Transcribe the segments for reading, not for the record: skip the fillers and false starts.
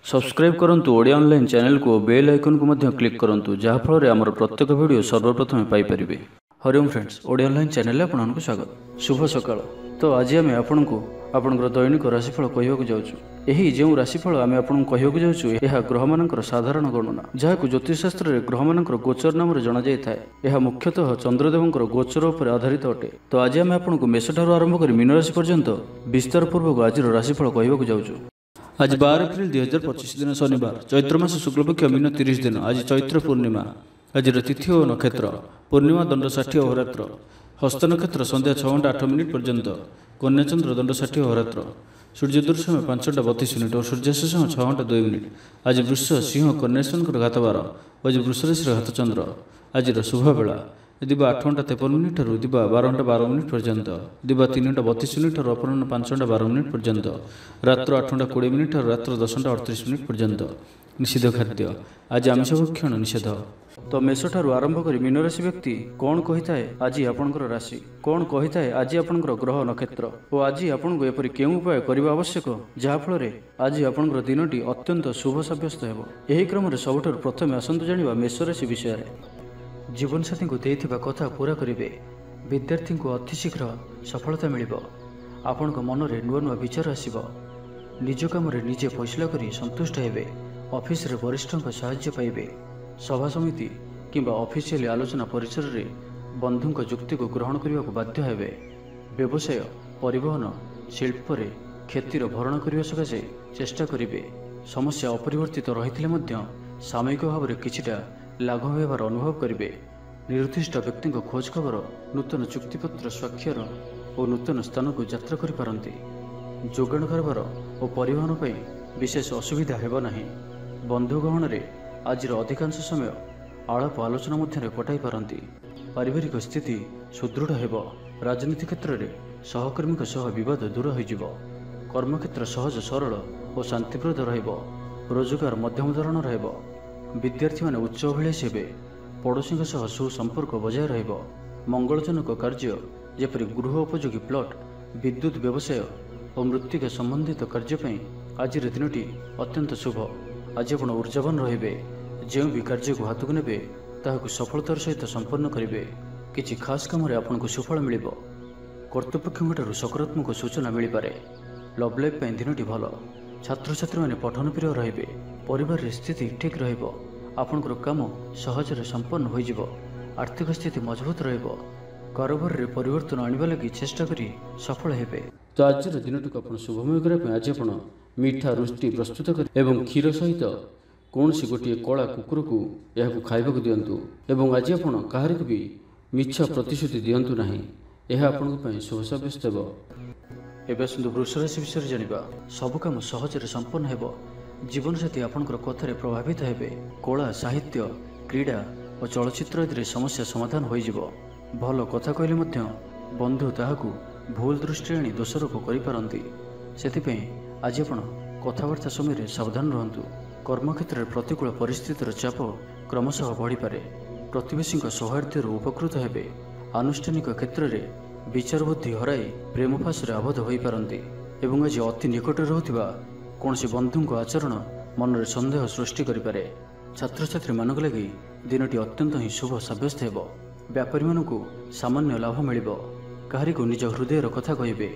Subscribe करंतु Odia online channel को bell icon को मध्य क्लिक करंतु जहाँ फल आमर प्रत्येक वीडियो सर्वप्रथम Piper. Hariom friends, Odia online channel आपको स्वागत। शुभ सकाळ। तो आज आम आपको आपंकर दैनिक राशिफल कहवाक जाऊँ। यही जो राशिफल आम आपको कहवाक जाऊँ यह ग्रह मानकर साधारण गणना जहाँ ज्योतिषशास्त्र में ग्रह मानकर गोचर नाम जना जाए। यह मुख्यतः चंद्रदेवंकर गोचर पर आधारित अटे। तो आज आम आपको मेष ठार आरंभ कर मीन राशि पर्यंत विस्तार पूर्वक आज राशिफल कहवाक जाऊँ। आज 12 एप्रिल 2025 दिन शनिवार, चैत्र मास शुक्लपक्ष मीन 30 दिन। आज चैत्र पूर्णिमा। आज तिथि और नक्षत्र पूर्णिमा दंड 60 अहोरात्र, हस्त नक्षत्र संध्या 6:08 पर्यंत, कन्याचंद्र दंड 60 अहोरात्र, सूर्योदय समय 5:32 और सूर्यास्त समय 6:02। आज वृष सिंह कन्याश्वर घातबार। आज वृष राशि घातचंद्र। आज शुभ बेला दिवा 8:53 रु दिवा 12:12 पर्यंत, दिवा 3:32 और अपराह्न 5:12 पर्यंत, रात्र 8:20 और रात्र 10:38 पर्यंत। निषिद्ध खाद्य आज आमिष भक्षण निषेध। तो मेष ठार आरंभ कर मीन राशि व्यक्ति कौन कही थाए आज आपंकर राशि, कौन कही थाए आज आपंकर ग्रह नक्षत्र और आज आपको एपरि केउं उपाय करबा आवश्यक जहाँफल आज आपंकर दिनटी अत्यंत शुभ सब्यस्त हेबो। एही क्रम रे सबठार प्रथमे आसंतु जानिबा मेष राशि विषय रे। जीवनसाथी को देइथिबा कथा पूरा करिवे। विद्यार्थी को अतिशीघ्र सफलता मिलिबो। आपनक मन रे नुआ नुआ विचार आसिबो। निज काम रे निजे फैसला करी संतुष्ट हेबे। ऑफिस रे वरिष्ठक सहाय्य पाइबे। सभा समिति किंबा ऑफिशियल आलोचना परिसर रे बंधुक जुक्ति को ग्रहण करने को बाध्य हेबे। व्यवसाय, परिवहन, शिल्प रे क्षतिर भरण करने सकाशे चेष्टा करिवे। समस्या अपरिवर्तित रहिथिले मध्य सामयिक भाव में किछिटा लाभ हेबार अनुभव करिवे। निर्दिष्ट व्यक्ति खोज खबर, नूतन चुक्तिपत्र स्वाक्षर और नूतन स्थान को यात्रा करि पारंती। जोगाण कारबार और परिवहन पर विशेष असुविधा हेब नाही। बंधुगहन रे आज अधिकांश समय आलाप आलोचना मध्य कटाई पारंती। पारिवारिक स्थिति सुदृढ़ हेब। राजनीति क्षेत्र में सहकर्मी सह विवाद दूर होइजिवो। कर्मक्षेत्र सहज सरल और शांतिप्रद रहिबो। रोजगार मध्यम धरण रहइबो। विद्यार्थी माने उच्च अभिलाषी हेबे। पड़ोशी सह सुसंपर्क बजाय रहिबो। मंगलजनक कार्य जेपरि गृह उपयोगी प्लॉट, विद्युत व्यवसाय और मृत्तिका संबंधित कार्य पई आज दिनटी अत्यंत शुभ। आज आपण ऊर्जावान रहिबे। जो भी कार्य को हाथ को नेबे ताहाकु सफलतार सहित संपन्न करिवे। किछि खास काम रे आपनको सुफल मिलिबो। कर्तृपक्षठू सकारात्मक सूचना मिल पारे। लव लाइफ पई दिनटी भल। छात्र छात्री माने पठन प्रिय रहिबे। परिवार स्थिति ठीक रहिबो। आपनकर काम सहजरे संपन्न होइजिवो। आर्थिक स्थिति मजबूत रहिबो। कारोबार रे परिवर्तन आनिबा लागि चेष्टा करी सफल हेबे। तो आज दिनटी को आपण शुभमय करबा आज आपण मीठा रुष्टि प्रस्तुत कर एवं क्षीर सहित कौन सी गोटे कला कुकुर को यह खाइबा दिंतु एवं आज आपण काहार भी मिछ प्रतिश्रुति दिंतु नहीं। यह आपण शुभ सब्यस्त हेब। एवं सुंदर वृष राशि विषय जानिबा। सब काम सहजरे संपन्न हेब। जीवनसाथी आपनकर कथार प्रभावित हेबे। कला, साहित्य, क्रीड़ा और चलचित्र आदि समस्या समाधान होइजिवो। भल कथा कहले मध्य बंधु ताहाकु भूल दृष्टि आनी दोषारोप करिपारंती। सेथिपई आज आपण कथबार्ता समय सावधान रहंतु। कर्मक्षेत्र में प्रतिकूल परिस्थितिर चाप क्रमशः बढ़ी पारे। प्रतिवेशी सौहार्द्य उपकृत हेबे। आनुष्ठानिक क्षेत्र में विचार बुद्धि हराई प्रेम फास आबद्ध हो पारंती एवं आज अति निकट रहूथिबा कौनसी बंधु आचरण मन में संदेह सृष्टि करिपारे। छात्र छात्री मानक लगी दिनटी अत्यंत ही शुभ सब्यस्त हेब। व्यापारी मानकु सामान्य लाभ मिलिबो। काहारी को निज हृदयर कथा कहिबे।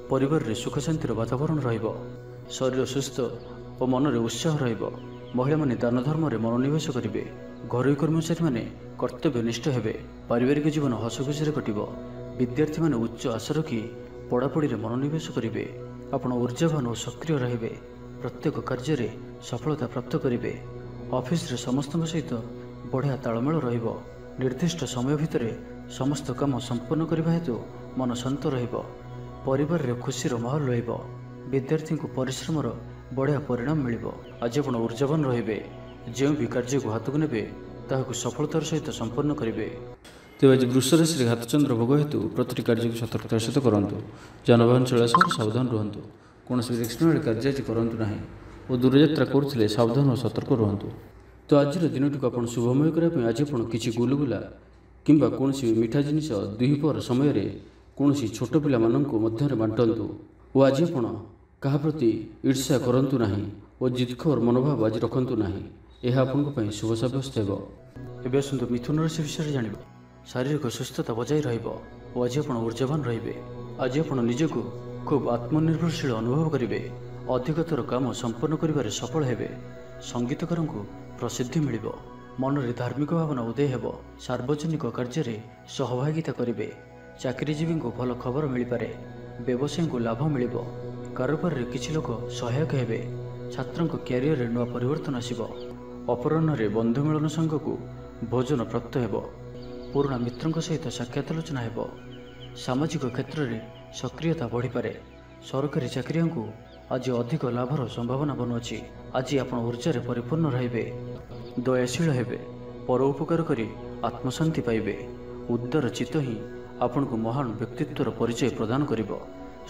परिवार रे सुख शांतिर वातावरण रहिबो। शरीर सुस्थ और मन में उत्साह रहिबो। महिला माने दान धर्म रे मनोनिवेश करिवे। घरोई कर्मचारी माने कर्तव्यनिष्ठ हेबे। पारिवारिक जीवन हसखुशी कटिबो। विद्यार्थी माने उच्च आशा रखी पढ़ापढ़ी रे मनोनिवेश करिवे। आपण ऊर्जावान और सक्रिय रहिबे। प्रत्येक कार्य रे सफलता प्राप्त करिवे। ऑफिस रे समस्त सहित बढ़िया तालमेल रहिबो। निर्दिष्ट समय भितर समस्त काम संपन्न करबा हेतु मन शांत रहिबो। परिवार रे खुशीर माहौल रहिबो। विद्यार्थी को परिश्रमर बढ़िया परिणाम मिलिबो। आज आपण ऊर्जावान रहिबे। जो भी कार्य को हाथ को नेबे ताहाकु सफलतार सहित संपन्न करिवे। तेज आज वृष राशि घातचंद्र भोग हेतु प्रति कार्य को सतर्कतार सहित करंतु। जानवाहन चलाचल सावधान रहंतु। कौन रिस्क कार्य आज करंतु नाही और दूरयात्रा करुथिले सावधान और सतर्क रहंतु। तो आज दिनटी को आपण शुभमय करबा आज आपण किछि गुलगुला किंबा कौनसी मीठा जिनिस दुहिपर समय कौनसी छोट पिला माननकु मध्यरे बांटंतु। और आज आपण कहा प्रति ईर्ष्या करंतु नाही ଓ ଜିଦଖୋର ମନୋଭାବ ଆଜି ରଖନ୍ତୁ ନାହିଁ। ଏହା ଆପଣଙ୍କ ପାଇଁ ଶୁଭ ସାବ୍ୟସ୍ତ ହେବ। ଏବେ ଆସନ୍ତୁ ମିଥୁନ ରାଶି ବିଷୟରେ ଜାଣିବା। ଶାରୀରିକ ସୁସ୍ଥତା ବଜାୟ ରହିବ ଓ ଆଜି ଆପଣ ଊର୍ଜାବାନ ରହିବେ। ଆଜି ଆପଣ ନିଜକୁ ଖୁବ୍ ଆତ୍ମନିର୍ଭରଶୀଳ ଅନୁଭବ କରିବେ। ଅଧିକତର କାମ ସମ୍ପନ୍ନ କରିବାରେ ସଫଳ ହେବେ। ସଙ୍ଗୀତକାରଙ୍କୁ ପ୍ରସିଦ୍ଧି ମିଳିବ। ମନରେ ଧାର୍ମିକ ଭାବନା ଉଦୟ ହେବ। ସାର୍ବଜନିକ କାର୍ଯ୍ୟରେ ସହଭାଗିତା କରିବେ। ଚାକିରିଜୀବୀଙ୍କୁ ଭଲ ଖବର ମିଳିପାରେ। ବ୍ୟବସାୟୀଙ୍କୁ ଲାଭ ମିଳିବ। କାରୋବାରରେ କିଛି ଲୋକ ସହାୟକ ହେବେ। ଛାତ୍ରଙ୍କ କ୍ୟାରିୟରରେ ନୂଆ ପରିବର୍ତ୍ତନ ଆସିବ। ଅପରାହ୍ନରେ ବନ୍ଧୁ ମିଳନ ସାଙ୍ଗକୁ ଭୋଜନ ପ୍ରାପ୍ତ ହେବ। ପୁରୁଣା ମିତ୍ରଙ୍କ ସହିତ ସାକ୍ଷାତ ଆଲୋଚନା ହେବ। ସାମାଜିକ କ୍ଷେତ୍ରରେ ସକ୍ରିୟତା ବଢ଼ିପାରେ। ସରକାରୀ ଚାକିରିଆଙ୍କୁ ଆଜି ଅଧିକ ଲାଭର ସମ୍ଭାବନା ବନୁଅଛି। ଆଜି ଆପଣ ଊର୍ଜାରେ ପରିପୂର୍ଣ୍ଣ ରହିବେ। ଦୟାଶୀଳ ହେବେ। ପର ଉପକାର କରି ଆତ୍ମଶାନ୍ତି ପାଇବେ। ଉଦାର ଚିତ୍ତ ହିଁ ଆପଣଙ୍କୁ ମହାନ ବ୍ୟକ୍ତିତ୍ୱର ପରିଚୟ ପ୍ରଦାନ କରିବ।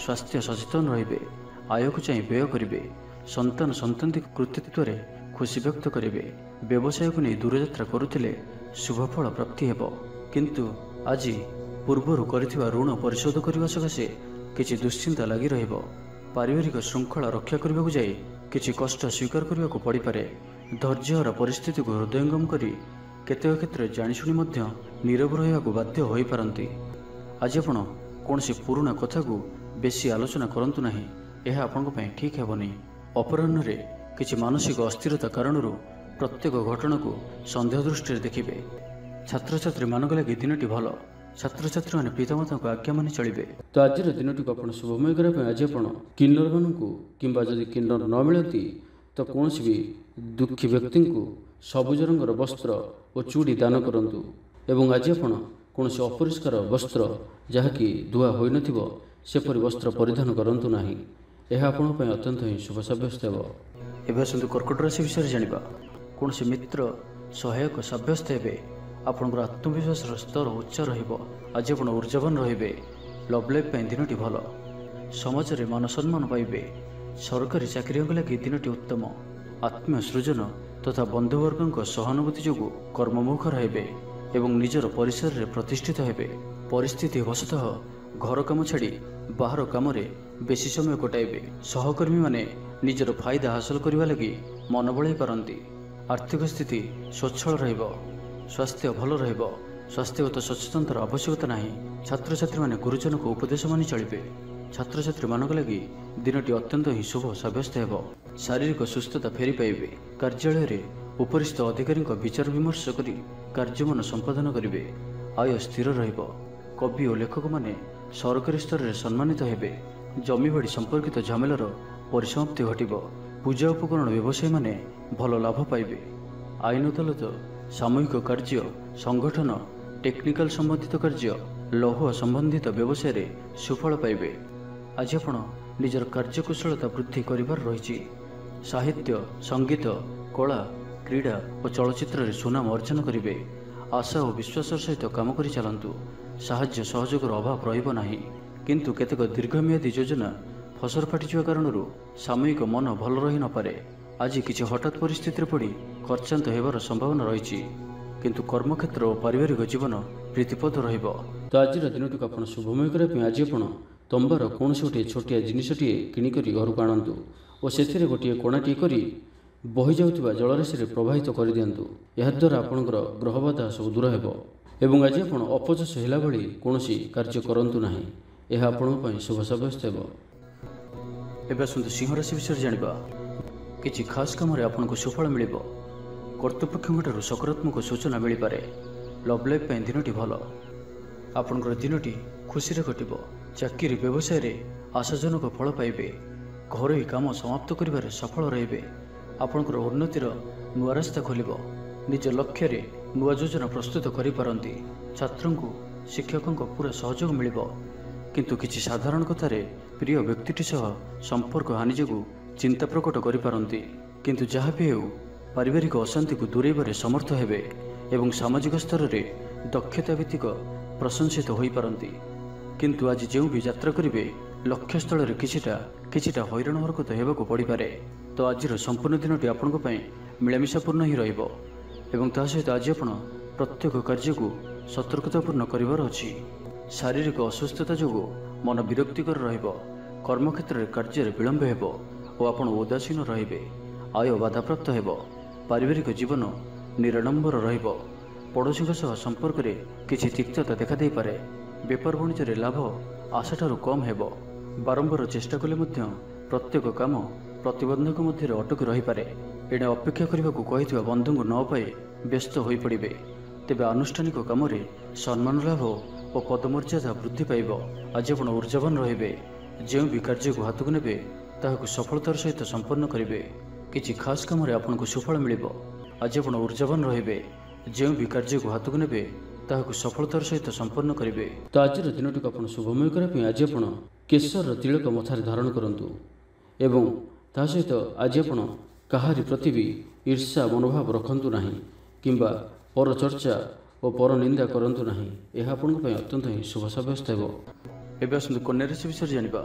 ସ୍ୱାସ୍ଥ୍ୟ ସଚେତନ ରହିବେ। ଆୟକୁ ଚାହିଁ ବ୍ୟୟ କରିବେ। ସନ୍ତାନ ସନ୍ତତିଙ୍କ କୃତିତ୍ୱରେ ଖୁସି ବ୍ୟକ୍ତ କରିବେ। ବ୍ୟବସାୟକୁ ନେଇ ଦୂରଯାତ୍ରା କରୁଥିଲେ ଶୁଭଫଳ ପ୍ରାପ୍ତି ହେବ। କିନ୍ତୁ ଆଜି ପୂର୍ବରୁ କରିଥିବା ଋଣ ପରିଶୋଧ କରିବା ସକାଶେ କିଛି ଦୁଶ୍ଚିନ୍ତା ଲାଗି ରହିବ। ପାରିବାରିକ ଶୃଙ୍ଖଳା ରକ୍ଷା କରିବାକୁ ଯାଇ କିଛି କଷ୍ଟ ସ୍ୱୀକାର କରିବାକୁ ପଡ଼ିପାରେ। ଧୈର୍ଯ୍ୟହରା ପରିସ୍ଥିତିକୁ ହୃଦୟଙ୍ଗମ କରି କେତେକ କ୍ଷେତ୍ରରେ ଜାଣିଶୁଣି ମଧ୍ୟ ନୀରବ ରହିବାକୁ ବାଧ୍ୟ ହୋଇପାରନ୍ତି। ଆଜି ଆପଣ କୌଣସି ପୁରୁଣା କଥାକୁ ବେଶୀ ଆଲୋଚନା କରନ୍ତୁ ନାହିଁ। ଏହା ଆପଣଙ୍କ ପାଇଁ ଠିକ୍ ହେବନି। ଅପରାହ୍ନରେ କିଛି ମାନସିକ ଅସ୍ଥିରତା କାରଣରୁ ପ୍ରତ୍ୟେକ ଘଟଣାକୁ ସନ୍ଦେହ ଦୃଷ୍ଟିରେ ଦେଖିବେ। ଛାତ୍ରଛାତ୍ରୀମାନଙ୍କ ଲାଗି ଦିନଟି ଭଲ। ଛାତ୍ରଛାତ୍ରୀମାନେ ପିତାମାତାଙ୍କ ଆଜ୍ଞା ମାନି ଚଳିବେ। ତ ଆଜିର ଦିନଟିକୁ ଆପଣ ଶୁଭମୟ କରିବା ପାଇଁ ଆଜି ଆପଣ କିନ୍ନରମାନଙ୍କୁ କିମ୍ବା ଯଦି କିନ୍ନର ନ ମିଳନ୍ତି ତ କୌଣସି ବି ଦୁଃଖୀ ବ୍ୟକ୍ତିଙ୍କୁ ସବୁଜ ରଙ୍ଗର ବସ୍ତ୍ର ଓ ଚୁଡ଼ି ଦାନ କରନ୍ତୁ। ଏବଂ ଆଜି ଆପଣ କୌଣସି ଅପରିଷ୍କାର ବସ୍ତ୍ର ଯାହାକି ଧୁଆ ହୋଇନଥିବ ସେପରି ବସ୍ତ୍ର ପରିଧାନ କରନ୍ତୁ ନାହିଁ। ଏହା ଆପଣଙ୍କ ପାଇଁ ଅତ୍ୟନ୍ତ ହିଁ ଶୁଭ ସାବ୍ୟସ୍ତ ହେବ। ଏବେ ଆସନ୍ତୁ କର୍କଟ ରାଶି ବିଷୟରେ ଜାଣିବା। କୌଣସି ମିତ୍ର ସହାୟକ ସାବ୍ୟସ୍ତ ହେବେ। ଆପଣଙ୍କର ଆତ୍ମବିଶ୍ୱାସର ସ୍ତର ଉଚ୍ଚ ରହିବ। ଆଜି ଆପଣ ଊର୍ଜାବାନ ରହିବେ। ଲଭ୍ ଲାଇଫ୍ ପାଇଁ ଦିନଟି ଭଲ। ସମାଜରେ ମାନ ସମ୍ମାନ ପାଇବେ। ସରକାରୀ ଚାକିରିଆଙ୍କ ଲାଗି ଦିନଟି ଉତ୍ତମ। ଆତ୍ମୀୟ ସୃଜନ ତଥା ବନ୍ଧୁବର୍ଗଙ୍କ ସହାନୁଭୂତି ଯୋଗୁଁ କର୍ମମୁଖର ହେବେ ଏବଂ ନିଜର ପରିସରରେ ପ୍ରତିଷ୍ଠିତ ହେବେ। ପରିସ୍ଥିତି ବଶତଃ ଘର କାମ ଛାଡ଼ି ବାହାର କାମରେ ବେଶୀ ସମୟ କଟାଇବେ। ସହକର୍ମୀମାନେ ନିଜର ଫାଇଦା ହାସଲ କରିବା ଲାଗି ମନ ବଳାଇ ପାରନ୍ତି। ଆର୍ଥିକ ସ୍ଥିତି ସ୍ୱଚ୍ଛଳ ରହିବ। ସ୍ୱାସ୍ଥ୍ୟ ଭଲ ରହିବ। ସ୍ୱାସ୍ଥ୍ୟଗତ ସଚେତନତାର ଆବଶ୍ୟକତା ନାହିଁ। ଛାତ୍ରଛାତ୍ରୀମାନେ ଗୁରୁଜନଙ୍କ ଉପଦେଶ ମାନି ଚଳିବେ। ଛାତ୍ରଛାତ୍ରୀମାନଙ୍କ ଲାଗି ଦିନଟି ଅତ୍ୟନ୍ତ ହିଁ ଶୁଭ ସାବ୍ୟସ୍ତ ହେବ। ଶାରୀରିକ ସୁସ୍ଥତା ଫେରି ପାଇବେ। କାର୍ଯ୍ୟାଳୟରେ ଉପରିସ୍ଥ ଅଧିକାରୀଙ୍କ ବିଚାର ବିମର୍ଶ କରି କାର୍ଯ୍ୟମାନ ସମ୍ପାଦନ କରିବେ। ଆୟ ସ୍ଥିର ରହିବ। କବି ଓ ଲେଖକମାନେ ସରକାରୀ ସ୍ତରରେ ସମ୍ମାନିତ ହେବେ। ଜମିବାଡ଼ି ସମ୍ପର୍କିତ ଝାମେଲାର ପରିସମାପ୍ତି ଘଟିବ। ପୂଜା ଉପକରଣ ବ୍ୟବସାୟୀମାନେ ଭଲ ଲାଭ ପାଇବେ। ଆଇନ ଅଦାଲତ, ସାମୂହିକ କାର୍ଯ୍ୟ, ସଂଗଠନ, ଟେକ୍ନିକାଲ ସମ୍ବନ୍ଧିତ କାର୍ଯ୍ୟ, ଲୌହ ସମ୍ବନ୍ଧିତ ବ୍ୟବସାୟରେ ସୁଫଳ ପାଇବେ। ଆଜି ଆପଣ ନିଜର କାର୍ଯ୍ୟକୁଶଳତା ବୃଦ୍ଧି କରିବାର ରହିଛି। ସାହିତ୍ୟ, ସଙ୍ଗୀତ, କଳା, କ୍ରୀଡ଼ା ଓ ଚଳଚ୍ଚିତ୍ରରେ ସୁନାମ ଅର୍ଜନ କରିବେ। ଆଶା ଓ ବିଶ୍ୱାସର ସହିତ କାମ କରି ଚାଲନ୍ତୁ। ସାହାଯ୍ୟ ସହଯୋଗର ଅଭାବ ରହିବ ନାହିଁ। କିନ୍ତୁ କେତେକ ଦୀର୍ଘମିଆଦୀ ଯୋଜନା ଫସର ଫାଟିଯିବା କାରଣରୁ ସାମୟିକ ମନ ଭଲ ରହିନପାରେ। ଆଜି କିଛି ହଠାତ୍ ପରିସ୍ଥିତିରେ ପଡ଼ି ଖର୍ଚ୍ଚାନ୍ତ ହେବାର ସମ୍ଭାବନା ରହିଛି। କିନ୍ତୁ କର୍ମକ୍ଷେତ୍ର ଓ ପାରିବାରିକ ଜୀବନ ପ୍ରୀତିପଦ ରହିବ। ତ ଆଜିର ଦିନଟିକୁ ଆପଣ ଶୁଭମୟ କରିବା ପାଇଁ ଆଜି ଆପଣ ତମ୍ବାର କୌଣସି ଗୋଟିଏ ଛୋଟିଆ ଜିନିଷଟିଏ କିଣିକରି ଘରକୁ ଆଣନ୍ତୁ ଓ ସେଥିରେ ଗୋଟିଏ କୋଣାଟିଏ କରି ବହିଯାଉଥିବା ଜଳରାଶିରେ ପ୍ରବାହିତ କରିଦିଅନ୍ତୁ। ଏହାଦ୍ୱାରା ଆପଣଙ୍କର ଗ୍ରହବାଧା ସବୁ ଦୂର ହେବ। ଏବଂ ଆଜି ଆପଣ ଅପଯଶ ହେଲା ଭଳି କୌଣସି କାର୍ଯ୍ୟ କରନ୍ତୁ ନାହିଁ। ଏହା ଆପଣଙ୍କ ପାଇଁ ଶୁଭ ସାବ୍ୟସ୍ତ ହେବ। ଏବେ ଆସନ୍ତୁ ସିଂହ ରାଶି ବିଷୟରେ ଜାଣିବା। କିଛି ଖାସ୍ କାମରେ ଆପଣଙ୍କୁ ସୁଫଳ ମିଳିବ। କର୍ତ୍ତୃପକ୍ଷଙ୍କଠାରୁ ସକାରାତ୍ମକ ସୂଚନା ମିଳିପାରେ। ଲଭ୍ ଲାଇଫ୍ ପାଇଁ ଦିନଟି ଭଲ। ଆପଣଙ୍କର ଦିନଟି ଖୁସିରେ କଟିବ। ଚାକିରି ବ୍ୟବସାୟରେ ଆଶାଜନକ ଫଳ ପାଇବେ। ଘରୋଇ କାମ ସମାପ୍ତ କରିବାରେ ସଫଳ ରହିବେ। ଆପଣଙ୍କର ଉନ୍ନତିର ନୂଆ ରାସ୍ତା ଖୋଲିବ। ନିଜ ଲକ୍ଷ୍ୟରେ ନୂଆ ଯୋଜନା ପ୍ରସ୍ତୁତ କରିପାରନ୍ତି। ଛାତ୍ରଙ୍କୁ ଶିକ୍ଷକଙ୍କ ପୁରା ସହଯୋଗ ମିଳିବ। କିନ୍ତୁ କିଛି ସାଧାରଣ କଥାରେ ପ୍ରିୟ ବ୍ୟକ୍ତିଟି ସହ ସମ୍ପର୍କ ହାନି ଯୋଗୁଁ ଚିନ୍ତା ପ୍ରକଟ କରିପାରନ୍ତି। କିନ୍ତୁ ଯାହା ବି ହେଉ ପାରିବାରିକ ଅଶାନ୍ତିକୁ ଦୂରେଇବାରେ ସମର୍ଥ ହେବେ ଏବଂ ସାମାଜିକ ସ୍ତରରେ ଦକ୍ଷତା ଭିତ୍ତିକ ପ୍ରଶଂସିତ ହୋଇପାରନ୍ତି। କିନ୍ତୁ ଆଜି ଯେଉଁ ବି ଯାତ୍ରା କରିବେ ଲକ୍ଷ୍ୟସ୍ଥଳରେ କିଛିଟା ହଇରାଣ ହରକତ ହେବାକୁ ପଡ଼ିପାରେ। ତ ଆଜିର ସମ୍ପୂର୍ଣ୍ଣ ଦିନଟି ଆପଣଙ୍କ ପାଇଁ ମିଳାମିଶାପୂର୍ଣ୍ଣ ହିଁ ରହିବ ଏବଂ ତା ସହିତ ଆଜି ଆପଣ ପ୍ରତ୍ୟେକ କାର୍ଯ୍ୟକୁ ସତର୍କତାପୂର୍ଣ୍ଣ କରିବାର ଅଛି। ଶାରୀରିକ ଅସୁସ୍ଥତା ଯୋଗୁଁ ମନ ବିରକ୍ତିକର ରହିବ। କର୍ମକ୍ଷେତ୍ରରେ କାର୍ଯ୍ୟରେ ବିଳମ୍ବ ହେବ ଓ ଆପଣ ଉଦାସୀନ ରହିବେ। आय बाधाप्राप्त हेब, पारिवारिक जीवन निराडंबर रहिब, पड़ोशी संपर्क में किसी तिक्तता देखा दे पारे, बेपार वाणिज्य लाभ आशाठारु कम हेब, बारंबार चेष्टा कले मध्य प्रत्येक काम प्रतिबंधक मध्य अटकी रही पारे। एणे अपेक्षा करने को कही बंधु न पाई व्यस्त हो पड़े, तेबे आनुष्ठानिक काम सम्मान लाभ और पदमर्यादा वृद्धि पाइब। आज आप ऊर्जावान रे, जो भी कार्य को हाथ को ने सफलतार सहित संपन्न करेंगे, किसी खास कम आपको सुफल मिल। आज आप ऊर्जावान रे, जो भी कार्य को हाथ को ने सफलतार सहित संपन्न करेंगे। तो आज दिन टी आप शुभमय करने आज आप केशर तिलक मथार धारण करूँ एवं ता सहित आज आप कहारी प्रति भी ईर्ष्या मनोभाव रखु ना किंबा पर चर्चा और पर निंदा करूँ ना। यह आपण अत्यंत ही शुभ सब्यस्त हो। एवं आसतु कन्या राशि विषय जानिबा।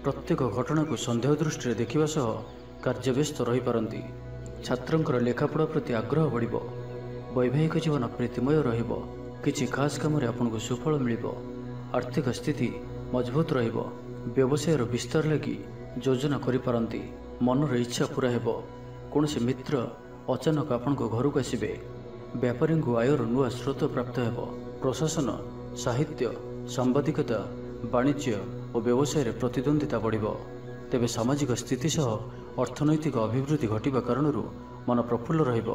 प्रत्येक घटना को सन्देह दृष्टि देखा सह कार्यव्यस्त रही पारती। छात्रंकर लेखापढ़ा प्रति आग्रह बढ़िब, वैवाहिक जीवन प्रीतिमय रहिब, किछि खास काम आपको सुफल मिल, आर्थिक स्थिति मजबूत रहिब, व्यवसाय विस्तार लगी योजना करिपारंती, मनर इच्छा पूरा हेब, कौन से मित्र अचानक आपण घर को आसबे, व्यापारी को आयर नुआ स्रोत प्राप्त हेब, प्रशासन साहित्य सांबादिकता वाणिज्य और व्यवसाय प्रतिद्वंदिता बढ़िब। तेबे सामाजिक स्थिति सह अर्थनैतिक अभिवृद्धि घटिबा कारण मन प्रफुल्ल रहिब।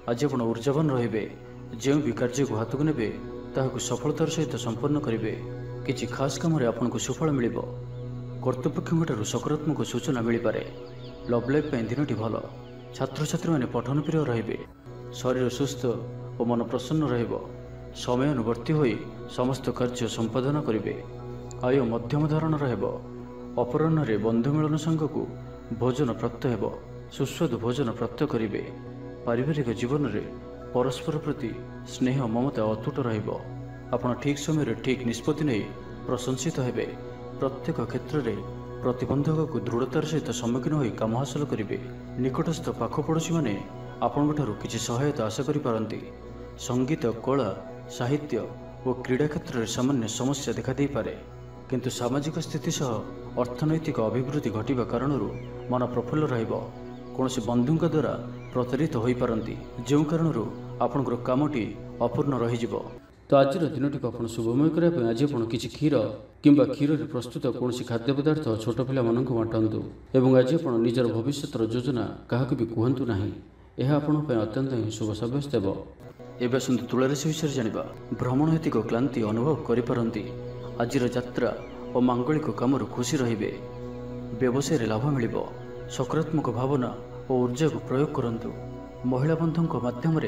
आज आप ऊर्जावान रे, जो भी कार्य को हाथ को ने सफलतार सहित संपन्न करेंगे, किसी खास कम आपको सुफल मिल, कर्तृपक्षों सकारात्मक सूचना मिल पारे। लव लाइफ दिनटी भल, छात्र छात्री मैंने पठन प्रिय रे, शरीर सुस्थ और मन प्रसन्न रहिब, समयानुवर्ती होई समस्त कार्य संपादन करेंगे। आय मध्यम धारण रहिब, अपराह्न बंधु मिलन संघ को भोजन प्राप्त हेब, सुस्वादु भोजन प्राप्त करेंगे। पारिवारिक जीवन में परस्पर प्रति स्नेह ममता अतुट रहिब। आपण ठीक समय ठीक निष्पत्ति नहीं प्रशंसित हेबे। प्रत्येक क्षेत्र में प्रतिबंधक को दृढ़तार सहित सम्मुखीन हो काम हासिल करेंगे। निकटस्थ पाख पड़ोशी मैंने आपण किसी सहायता आशा करिपारंती। संगीत कला साहित्य और क्रीड़ा क्षेत्र में सामान्य समस्या देखा दे पारे, किंतु सामाजिक स्थिति सह अर्थनैतिक अभिवृद्धि घटिबा कारण मन प्रफुल्ल रहिब। कौन से बंधु द्वारा प्रतारित हो पारंती, जो कारण आपणकर कामटी अपूर्ण रहीजिब। तो आज दिन टी आप शुभमय करने आज आप किसी क्षीर किंबा क्षीर प्रस्तुत कौन खाद्य पदार्थ छोट पिला बांटतु एवं आज आप निजर भविष्य योजना क्या भी कहतु ना। यह आपंप अत्यंत ही शुभ सब्यस्त हो। एवं आसतु तुला राशि विषय जानिबा। भ्रमण हेतुक क्लांति अनुभव करिपारंती। आजिर यात्रा और मांगलिक काम खुशी रहिबे, व्यवसाय लाभ मिल, सकारात्मक भावना और ऊर्जा को प्रयोग करंतु। महिला बंधुओं माध्यम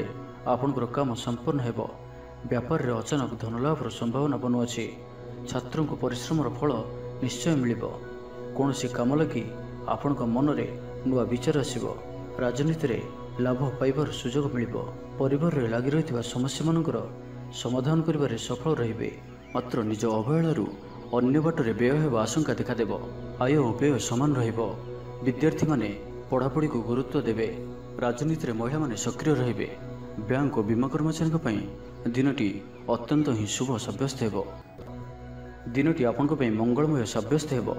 आपणकर काम संपन्न हेब, व्यापार रे अचानक धनलाभर संभावना बनुअछि। छात्रों को परिश्रम फल निश्चय मिल, कौन सी काम लगी आपण मन में नुआ विचार आसब। राजनीति रे लाभ पाइबार सुजोग मिल, परिवार रे लगी रही समस्या मानकर समाधान करिबारे सफल रहिबे। मात्र निज अवहेलारू अन्य बाटरे व्यय हेबा आशंका देखादेव। आय और व्यय समान रहिब। विद्यार्थी माने पढ़ापढ़ी को गुरुत्व देवे। राजनीति रे महिला माने सक्रिय रहिबे। बैंक और बीमा कर्मचारी दिनटी अत्यंत ही शुभ सब्यस्त हेब। दिनटी आपंक मंगलमय सब्यस्त हेब।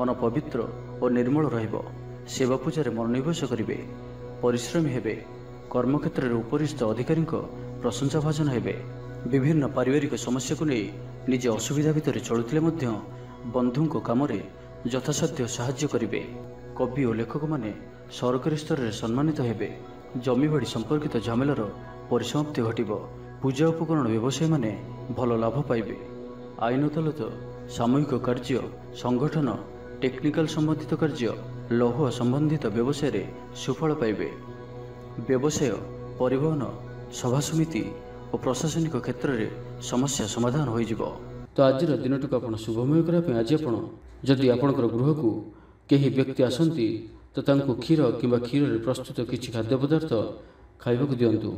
मन पवित्र और निर्मल रहिब। सेवा पूजा रे मनोनिवेश करिवे। परिश्रमी हेबे। कर्मक्षेत्र रे उपरिस्थ अधिकारी प्रशंसा भाजन हेबे। विभिन्न पारिवारिक समस्या को नहीं निजे असुविधा भितर चलुथिले मध्य बंधुओं काम यथासाध्य साहाय्य करिवे। कवि और लेखक माने सरकारी स्तर में सम्मानित हेबे। जमी बाड़ी संपर्कित झमेलार परिसमाप्ति घटिब। पूजा उपकरण व्यवसायी माने भल लाभ पाइबे। आईन अदालत सामूहिक कार्य संगठन टेक्निकल संबंधित कार्य लौह संबंधित व्यवसाय रे सुफल पाइबे। व्यवसाय परिवहन सभा समिति और प्रशासनिक क्षेत्र में समस्या समाधान हो जिवो। तो आज दिन टी आप शुभमय करने आज जदि आपणकर गृह को कई व्यक्ति आसती तो तांको क्षीर किंबा क्षीर प्रस्तुत किसी खाद्य पदार्थ खाइबाकु दियंतु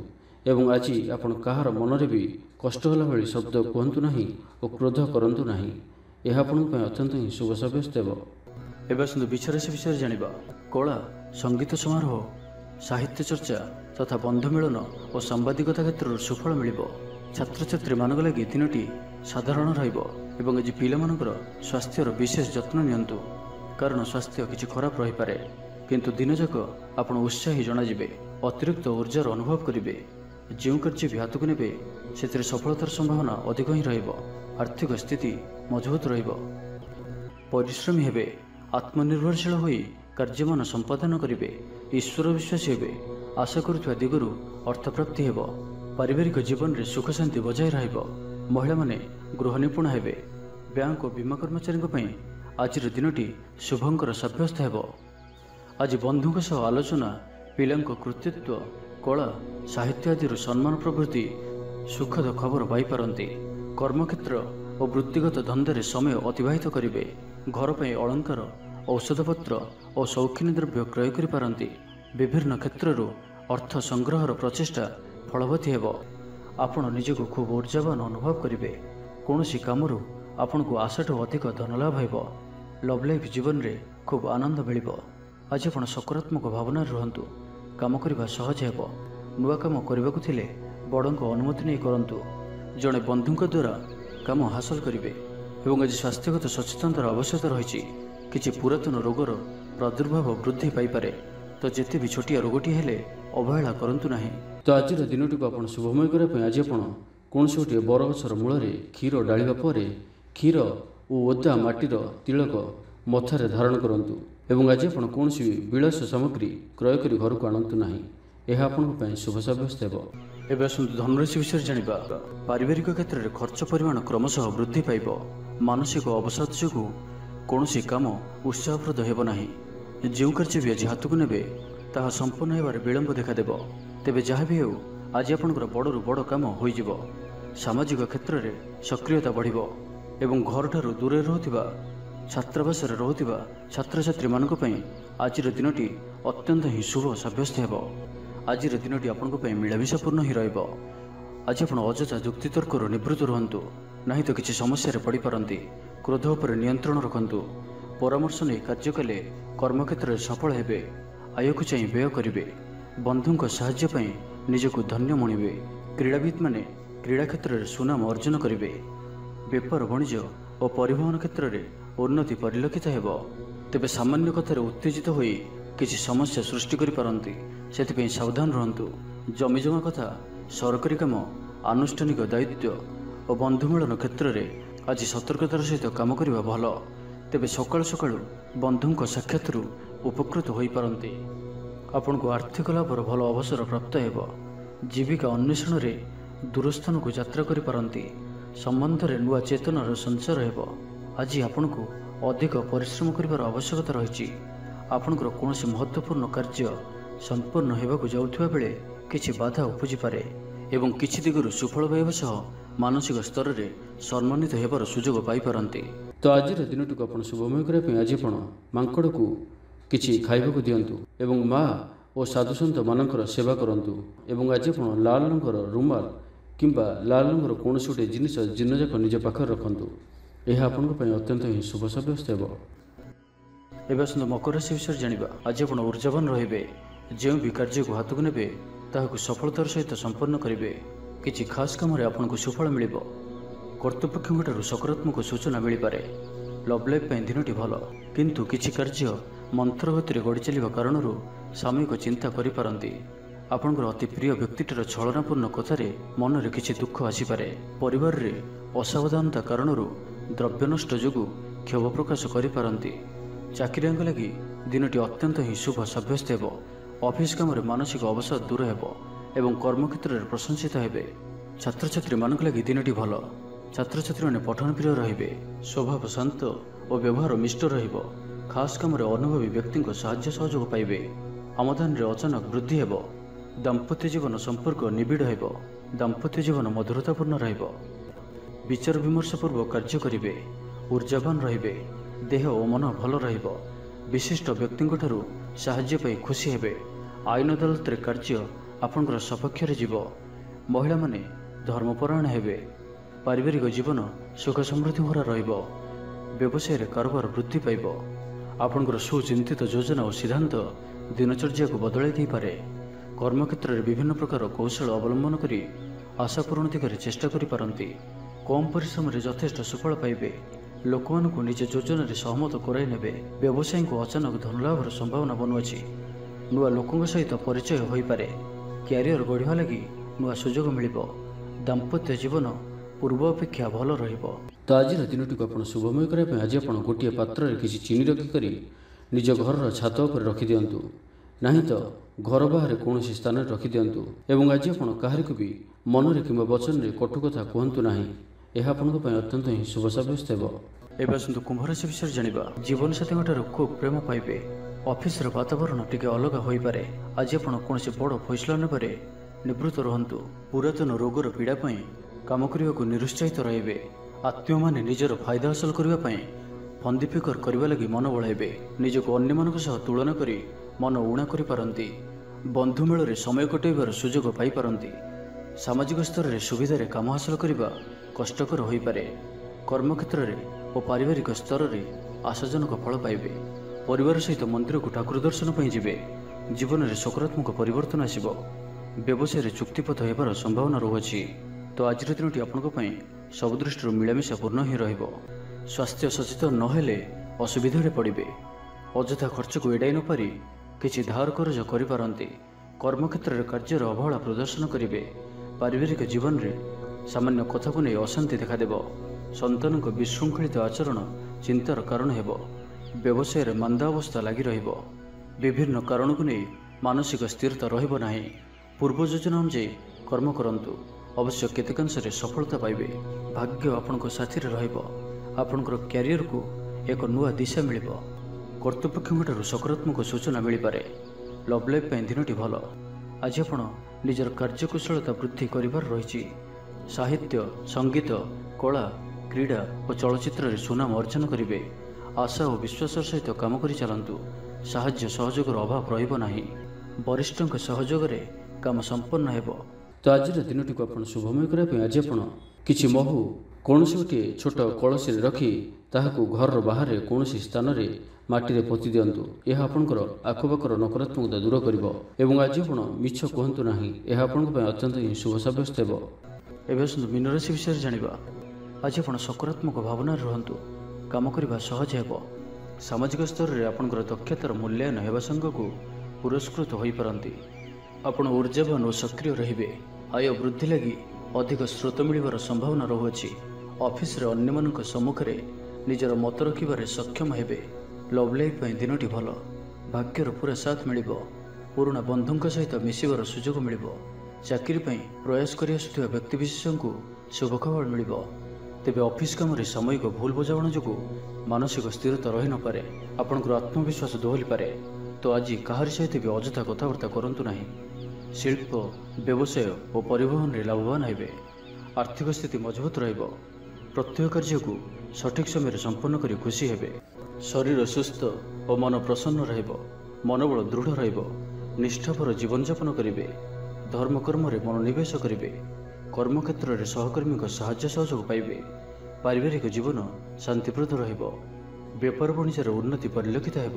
एवं आज आपण कहार मनरे भी कष्ट होला भली शब्द कहतु नहीं और क्रोध करंतु नहीं। यह आपणक अत्यंत ही शुभ सब्यस्त हो। एवं आसतु विचारराशि विषय जानिबा। कला संगीत समारोह साहित्य चर्चा तथा बंधु मिलन और सांबादिकता क्षेत्र सुफल मिल। छात्र छात्री मान लगी दिनटी साधारण रहिब। आज पिलामानकर स्वास्थ्यर विशेष जत्न नियंतु, कारण स्वास्थ्य किसी खराब रही पारे, କିନ୍ତୁ ଦିନଯାକ ଆପଣ ଉତ୍ସାହୀ ଜଣାଯିବେ, ଅତିରିକ୍ତ ऊर्जार अनुभव करेंगे। जो कार्य भी हाथ को नेबे से सफलतार संभावना अधिक ही रहिब। आर्थिक स्थिति मजबूत रहिब। परिश्रमी हेबे, आत्मनिर्भरशील होई कार्यमान संपादन करेंगे। ईश्वर विश्वासी हेबे, आशा करुवा दिगरु अर्थप्राप्ति हेब। पारिवारिक जीवन में सुख शांति बजाय रहिब। महिला माने गृह निपुण हेबे। बैंक और बीमा कर्मचारी आज दिनटी शुभंकर साब्यस्त हेब। आज बंधुक सह आलोचना, पिलांक कृतित्व, कला, साहित्य आदि सम्मान प्रभृति सुखद खबर पाई पारंती। कर्मक्षेत्र और वृत्तिगत धंदे समय अतिबाहित करेंगे। घर पर अलंकार, औषधपत्र और शौखिनी द्रव्य क्रय कर पारंती। विभिन्न क्षेत्रु अर्थ संग्रहर प्रचेष्टा फलवती हेब। आपण निजको खूब ऊर्जावान अनुभव करेंगे। कौन सी कामरू आपण को आशाठू अधिक धनलाभ हेब। लव लाइफ जीवन में खूब आनंद मिल। आज आप सकारात्मक भावना रुहतु। काम करने सहज हेब। नुआ काम करने को थिले बड़ों अनुमति नहीं करंतु। जड़े बंधु द्वारा काम हासिल करेंगे। आज स्वास्थ्यगत सचेतनतार आवश्यकता रही। किसी पुरातन रोगर प्रादुर्भाव वृद्धि पाइपे। तो जिते भी छोटिया रोगटी हेले अवहेला करंतु नाही। तो आज दिनटी को आप शुभमय करने आज आप कौन से गोटे बरगछर मूल क्षीर डालिबा परे क्षीर और ओदा माटीर तिलक मथारे धारण करंतु। एवं आज आप कौन विलास सामग्री क्रय कर घर को आणंतु नाही। यह आपण शुभ साब्यस्त हेब। एवं आसतु धनुराशि विषय जानिबा। पारिवारिक क्षेत्र में खर्च परिमाण क्रमशः वृद्धि पाइब। मानसिक अवसाद जोगु कौन काम उत्साहप्रद हेब नाही। जो कार्य भी आज हाथ को नेबे ताहा संपूर्ण होबार विलंब देखा देव। तेबे जहाँ भी हो आज आपणकर बड़रू बड़ काम होइजिब। सामाजिक क्षेत्र में सक्रियता बढ़िब एवं घर ठारू दूरे रहुथिबा छात्रावास रहुथिबा छात्र छात्री मानक पई आज दिनटी अत्यंत ही शुभ साब्यस्त हेब। आज दिनटी आपंक मिलामिशापूर्ण ही रहिब। आज आप अଯଥା जुक्तितर्कर निवृत्त रुहतु, नहीं तो किसी समस्या पड़ पारती। क्रोध उपर नियंत्रण रखु। परामर्श नहीं कार्य कले कर्मक्षेत्र में सफल हेबे। आय को चाह व्यय करेंगे। बंधुक साहाय्य पई निजको धन्य मणिबे। क्रीड़ाविद माने क्रीड़ा क्षेत्र में सुनाम अर्जन करेंगे। बेपार वाणिज्य और परिवहन क्षेत्र में उन्नति परिलक्षित हेब। तेबे सामान्य कथार उत्तेजित होई किसी समस्या सृष्टि करि पारंती। सेथिपई सावधान रहंतु। जमीजमा कथा, सरकारी काम, आनुष्ठानिक दायित्व और बंधुमिलन क्षेत्र में आज सतर्कतार सहित काम करबा भल। तेबे सकाळु सकाळु बंधुक साक्षातरू उपकृत होई पारंती। आपण को आर्थिक लाभर भल अवसर प्राप्त हेब। जीविका अन्वेषण में दूरस्थान को यात्रा करि पारंती। संबंध में नुआ चेतनार संचार हेब। आज आपण को अधिक परिश्रम करिवार आवश्यकता रही। आपणकर कौन महत्वपूर्ण कार्य संपूर्ण होगा जाउथिबा बेले किछि बाधा उपजी पारे एवं किछि दिगरु सुफल पाइबा सह मानसिक स्तर में सम्मानित हेबार सुजोग पाई पारंती। तो आज दिनटी को आप शुभमय करने आज आप मांकड़ को किछि खाइबाकु दियंतु एवं माँ और साधुसंत मानकर सेवा करंतु। एवं आज आप लाल रंगर रुमाल किंबा लाल रंगर कौन गोटे जिनिस जिनजाक निज पाखे रखंतु। यह आपण अत्यंत ही शुभ साब्यस्त हेब। एवं आसतु मकर राशि विषय जानिबा। आज आप ऊर्जावान रहिबे। जो भी कार्य को हाथ को नेबे ताहाकु सफलतार सहित संपन्न करेंगे। किसी खास काम आपन को सुफल मिल। कर्तृपक्षों सकारात्मक सूचना मिल पारे। लव लाइफ दिनटी भल किंतु किछि कार्य मंत्र गति गढ़ी चलने कारण सामयिक चिंता करिपारंती। आपणकर अति प्रिय व्यक्तिटर छलनापूर्ण कथार मन में किछि दुख आसीपारे। परिवार रे असावधानता कारण द्रव्य नष्ट जोगु क्षोभ प्रकाश करिपारंती। चाकरियां लगी दिनटी अत्यंत ही शुभ साब्यस्त हेब। ऑफिस काम मानसिक अवसाद दूर हेब एवं कर्मक्षेत्र में प्रशंसित हेबे। छात्र छात्री मानक लगी दिनटी भल। छात्र छात्री माने पठन प्रिय रहिबे। स्वभाव शांत और व्यवहार मिष्ट रहिब। खास काम अनुभवी व्यक्ति साहाय्य सहयोग पाइबे। आमदान रे अचानक वृद्धि हेब। दाम्पत्य जीवन संपर्क निबिड़ हेब। दाम्पत्य जीवन मधुरतापूर्ण रहिब। विचार विमर्शपूर्वक कार्य करेंगे। ऊर्जावान रहिबे। देह और मन भल रहिब। विशिष्ट व्यक्ति साहाय्य पाई खुशी हेबे। आईन अदालत रे कार्य आपणकर सपक्ष जीव। महिला माने धर्मपरायण हेबे। पारिवारिक जीवन सुख समृद्धि भरा रहिब। व्यवसाय रे कारोबार वृद्धि पाइब। आपणकर सुचिंतित योजना और सिद्धांत दिनचर्या को बदलाई दे पारे। कर्मक्षेत्र में विभिन्न प्रकार कौशल अवलंबन करी आशा पूरण दिगरे चेष्टा करि पारंती। कम परिश्रम रे यथेष्ट सुफल पाइबे। ଲୋକମାନଙ୍କୁ ନିଜ ଯୋଜନାରେ ସହମତ କରାଇ ନେବେ। ବ୍ୟବସାୟୀଙ୍କୁ ଅଚାନକ ଧନଲାଭର ସମ୍ଭାବନା ବନୁଅଛି। ନୂଆ ଲୋକଙ୍କ ସହିତ ପରିଚୟ ହୋଇପାରେ। କ୍ୟାରିୟର ଗଢ଼ିବା ଲାଗି ନୂଆ ସୁଯୋଗ ମିଳିବ। ଦାମ୍ପତ୍ୟ ଜୀବନ ପୂର୍ବ ଅପେକ୍ଷା ଭଲ ରହିବ। ତ ଆଜିର ଦିନଟିକୁ ଆପଣ ଶୁଭମୟ କରିବା ପାଇଁ ଆଜି ଆପଣ ଗୋଟିଏ ପାତ୍ରରେ କିଛି ଚିନି ରଖିକରି ନିଜ ଘରର ଛାତ ଉପରେ ରଖିଦିଅନ୍ତୁ। ନାହିଁ ତ ଘର ବାହାରେ କୌଣସି ସ୍ଥାନରେ ରଖିଦିଅନ୍ତୁ। ଏବଂ ଆଜି ଆପଣ କାହାରିକୁ ବି ମନରେ କିମ୍ବା ବଚନରେ କଟୁ କଥା କୁହନ୍ତୁ ନାହିଁ। ଏହା ଆପଣଙ୍କ ପାଇଁ ଅତ୍ୟନ୍ତ ହିଁ ଶୁଭ ସାବ୍ୟସ୍ତ ହେବ। ଏବେ ଆସନ୍ତୁ କୁମ୍ଭ ରାଶି ବିଷୟରେ ଜାଣିବା। ଜୀବନସାଥୀଙ୍କଠାରୁ ଖୁବ୍ ପ୍ରେମ ପାଇବେ। ଅଫିସର ବାତାବରଣ ଟିକେ ଅଲଗା ହୋଇପାରେ। ଆଜି ଆପଣ କୌଣସି ବଡ଼ ଫଇସଲା ନେବାରେ ନିବୃତ୍ତ ରୁହନ୍ତୁ। ପୁରାତନ ରୋଗର ପୀଡ଼ା ପାଇଁ କାମ କରିବାକୁ ନିରୁତ୍ସାହିତ ରହିବେ। ଆତ୍ମୀୟମାନେ ନିଜର ଫାଇଦା ହାସଲ କରିବା ପାଇଁ ଫନ୍ଦି ଫିକର କରିବା ଲାଗି ମନ ବଳାଇବେ। ନିଜକୁ ଅନ୍ୟମାନଙ୍କ ସହ ତୁଳନା କରି ମନ ଉଣା କରିପାରନ୍ତି। ବନ୍ଧୁ ମେଳରେ ସମୟ କଟାଇବାର ସୁଯୋଗ ପାଇପାରନ୍ତି। ସାମାଜିକ ସ୍ତରରେ ସୁବିଧାରେ କାମ ହାସଲ କରିବା କଷ୍ଟକର ହୋଇପାରେ। କର୍ମକ୍ଷେତ୍ରରେ ଓ ପାରିବାରିକ ସ୍ତରରେ ଆଶାଜନକ ଫଳ ପାଇବେ। ପରିବାର ସହିତ ମନ୍ଦିରକୁ ଠାକୁର ଦର୍ଶନ ପାଇଁ ଯିବେ। ଜୀବନରେ ସକାରାତ୍ମକ ପରିବର୍ତ୍ତନ ଆସିବ। ବ୍ୟବସାୟରେ ଚୁକ୍ତିପଥ ହେବାର ସମ୍ଭାବନା ରହୁଅଛି। ତ ଆଜିର ଦିନଟି ଆପଣଙ୍କ ପାଇଁ ସବୁ ଦୃଷ୍ଟିରୁ ମିଳାମିଶା ପୂର୍ଣ୍ଣ ହିଁ ରହିବ। ସ୍ୱାସ୍ଥ୍ୟ ସଚେତନ ନହେଲେ ଅସୁବିଧାରେ ପଡ଼ିବେ। ଅଯଥା ଖର୍ଚ୍ଚକୁ ଏଡ଼ାଇ ନପାରି କିଛି ଧାର କରଜ କରିପାରନ୍ତି। କର୍ମକ୍ଷେତ୍ରରେ କାର୍ଯ୍ୟର ଅବହେଳା ପ୍ରଦର୍ଶନ କରିବେ। ପାରିବାରିକ ଜୀବନରେ ସାମାନ୍ୟ କଥାକୁ ନେଇ ଅଶାନ୍ତି ଦେଖାଦେବ। ସନ୍ତାନଙ୍କ ବିଶୃଙ୍ଖଳିତ ଆଚରଣ ଚିନ୍ତାର କାରଣ ହେବ। ବ୍ୟବସାୟରେ ମାନ୍ଦା ଅବସ୍ଥା ଲାଗି ରହିବ। ବିଭିନ୍ନ କାରଣକୁ ନେଇ ମାନସିକ ସ୍ଥିରତା ରହିବ ନାହିଁ। ପୂର୍ବ ଯୋଜନା ଅନୁଯାୟୀ କର୍ମ କରନ୍ତୁ। ଅବଶ୍ୟ କେତେକାଂଶରେ ସଫଳତା ପାଇବେ। ଭାଗ୍ୟ ଆପଣଙ୍କ ସାଥିରେ ରହିବ। ଆପଣଙ୍କର କ୍ୟାରିୟରକୁ ଏକ ନୂଆ ଦିଶା ମିଳିବ। କର୍ତ୍ତୃପକ୍ଷଙ୍କଠାରୁ ସକାରାତ୍ମକ ସୂଚନା ମିଳିପାରେ। ଲଭ୍ ଲାଇଫ୍ ପାଇଁ ଦିନଟି ଭଲ। ଆଜି ଆପଣ ନିଜର କାର୍ଯ୍ୟକୁଶଳତା ବୃଦ୍ଧି କରିବାର ରହିଛି। ସାହିତ୍ୟ, ସଙ୍ଗୀତ, କଳା, କ୍ରୀଡ଼ା ଓ ଚଳଚ୍ଚିତ୍ରରେ ସୁନାମ ଅର୍ଜନ କରିବେ। ଆଶା ଓ ବିଶ୍ୱାସର ସହିତ କାମ କରି ଚାଲନ୍ତୁ। ସାହାଯ୍ୟ ସହଯୋଗର ଅଭାବ ରହିବ ନାହିଁ। ବରିଷ୍ଠଙ୍କ ସହଯୋଗରେ କାମ ସମ୍ପନ୍ନ ହେବ। ତ ଆଜିର ଦିନଟିକୁ ଆପଣ ଶୁଭମୟ କରିବା ପାଇଁ ଆଜି ଆପଣ କିଛି ମହୁ କୌଣସି ଗୋଟିଏ ଛୋଟ କଳସୀରେ ରଖି ତାହାକୁ ଘରର ବାହାରେ କୌଣସି ସ୍ଥାନରେ ମାଟିରେ ପୋତି ଦିଅନ୍ତୁ। ଏହା ଆପଣଙ୍କର ଆଖପାଖର ନକାରାତ୍ମକତା ଦୂର କରିବ। ଏବଂ ଆଜି ଆପଣ ମିଛ କୁହନ୍ତୁ ନାହିଁ। ଏହା ଆପଣଙ୍କ ପାଇଁ ଅତ୍ୟନ୍ତ ହିଁ ଶୁଭ ସାବ୍ୟସ୍ତ ହେବ। ଏବେ ଆସନ୍ତୁ ମୀନ ରାଶି ବିଷୟରେ ଜାଣିବା। ଆଜି ଆପଣ ସକାରାତ୍ମକ ଭାବନାରେ ରୁହନ୍ତୁ। କାମ କରିବା ସହଜ ହେବ। ସାମାଜିକ ସ୍ତରରେ ଆପଣଙ୍କର ଦକ୍ଷତାର ମୂଲ୍ୟାୟନ ହେବା ସାଙ୍ଗକୁ ପୁରସ୍କୃତ ହୋଇପାରନ୍ତି। ଆପଣ ଊର୍ଜାବାନ ଓ ସକ୍ରିୟ ରହିବେ। ଆୟ ବୃଦ୍ଧି ଲାଗି ଅଧିକ ସ୍ରୋତ ମିଳିବାର ସମ୍ଭାବନା ରହୁଅଛି। ଅଫିସରେ ଅନ୍ୟମାନଙ୍କ ସମ୍ମୁଖରେ ନିଜର ମତ ରଖିବାରେ ସକ୍ଷମ ହେବେ। ଲଭ୍ ଲାଇଫ୍ ପାଇଁ ଦିନଟି ଭଲ। ଭାଗ୍ୟର ପୁରା ସାଥ ମିଳିବ। ପୁରୁଣା ବନ୍ଧୁଙ୍କ ସହିତ ମିଶିବାର ସୁଯୋଗ ମିଳିବ। ଚାକିରି ପାଇଁ ପ୍ରୟାସ କରି ଆସୁଥିବା ବ୍ୟକ୍ତିବିଶେଷଙ୍କୁ ଶୁଭ ଖବର ମିଳିବ। ତେବେ ଅଫିସ କାମରେ ସାମୟିକ ଭୁଲ ବୁଝାମଣା ଯୋଗୁଁ ମାନସିକ ସ୍ଥିରତା ରହିନପାରେ। ଆପଣଙ୍କର ଆତ୍ମବିଶ୍ୱାସ ଦୋହଲିପାରେ। ତ ଆଜି କାହାରି ସହିତ ବି ଅଯଥା କଥାବାର୍ତ୍ତା କରନ୍ତୁ ନାହିଁ। ଶିଳ୍ପ, ବ୍ୟବସାୟ ଓ ପରିବହନରେ ଲାଭବାନ ହେବେ। ଆର୍ଥିକ ସ୍ଥିତି ମଜବୁତ ରହିବ। ପ୍ରତ୍ୟେକ କାର୍ଯ୍ୟକୁ ସଠିକ୍ ସମୟରେ ସମ୍ପନ୍ନ କରି ଖୁସି ହେବେ। ଶରୀର ସୁସ୍ଥ ଓ ମନ ପ୍ରସନ୍ନ ରହିବ। ମନୋବଳ ଦୃଢ଼ ରହିବ। ନିଷ୍ଠାପର ଜୀବନଯାପନ କରିବେ। ଧର୍ମକର୍ମରେ ମନୋନିବେଶ କରିବେ। କର୍ମକ୍ଷେତ୍ରରେ ସହକର୍ମୀଙ୍କ ସାହାଯ୍ୟ ସହଯୋଗ ପାଇବେ। ପାରିବାରିକ ଜୀବନ ଶାନ୍ତିପ୍ରଦ ରହିବ। ବେପାର ବାଣିଜ୍ୟର ଉନ୍ନତି ପରିଲକ୍ଷିତ ହେବ।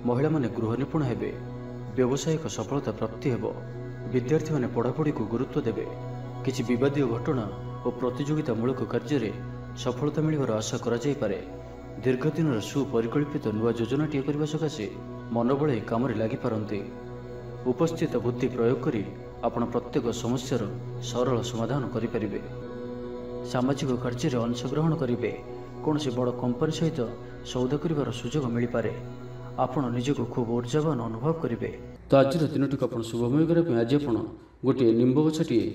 ମହିଳାମାନେ ଗୃହ ନିପୁଣ ହେବେ। ବ୍ୟବସାୟିକ ସଫଳତା ପ୍ରାପ୍ତି ହେବ। ବିଦ୍ୟାର୍ଥୀମାନେ ପଢ଼ାପଢ଼ିକୁ ଗୁରୁତ୍ୱ ଦେବେ। କିଛି ବିବାଦୀୟ ଘଟଣା ଓ ପ୍ରତିଯୋଗିତାମୂଳକ କାର୍ଯ୍ୟରେ ସଫଳତା ମିଳିବାର ଆଶା କରାଯାଇପାରେ। ଦୀର୍ଘଦିନର ସୁପରିକଳ୍ପିତ ନୂଆ ଯୋଜନାଟିଏ କରିବା ସକାଶେ ମନ ବଳାଇ କାମରେ ଲାଗିପାରନ୍ତି। ଉପସ୍ଥିତ ବୁଦ୍ଧି ପ୍ରୟୋଗ କରି ଆପଣ ପ୍ରତ୍ୟେକ ସମସ୍ୟାର ସରଳ ସମାଧାନ କରିପାରିବେ। ସାମାଜିକ କାର୍ଯ୍ୟରେ ଅଂଶଗ୍ରହଣ କରିବେ। କୌଣସି ବଡ଼ କମ୍ପାନୀ ସହିତ ସୌଦା କରିବାର ସୁଯୋଗ ମିଳିପାରେ। ଆପଣ ନିଜକୁ ଖୁବ୍ ଊର୍ଜାବାନ ଅନୁଭବ କରିବେ। ତ ଆଜିର ଦିନଟିକୁ ଆପଣ ଶୁଭମୟ କରିବା ପାଇଁ ଆଜି ଆପଣ ଗୋଟିଏ ନିମ୍ବ ଗଛଟିଏ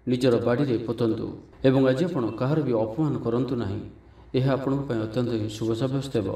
ନିଜର ବାଡ଼ିରେ ପୋତନ୍ତୁ। ଏବଂ ଆଜି ଆପଣ କାହାର ବି ଅପମାନ କରନ୍ତୁ ନାହିଁ। ଏହା ଆପଣଙ୍କ ପାଇଁ ଅତ୍ୟନ୍ତ ହିଁ ଶୁଭ ସାବ୍ୟସ୍ତ ହେବ।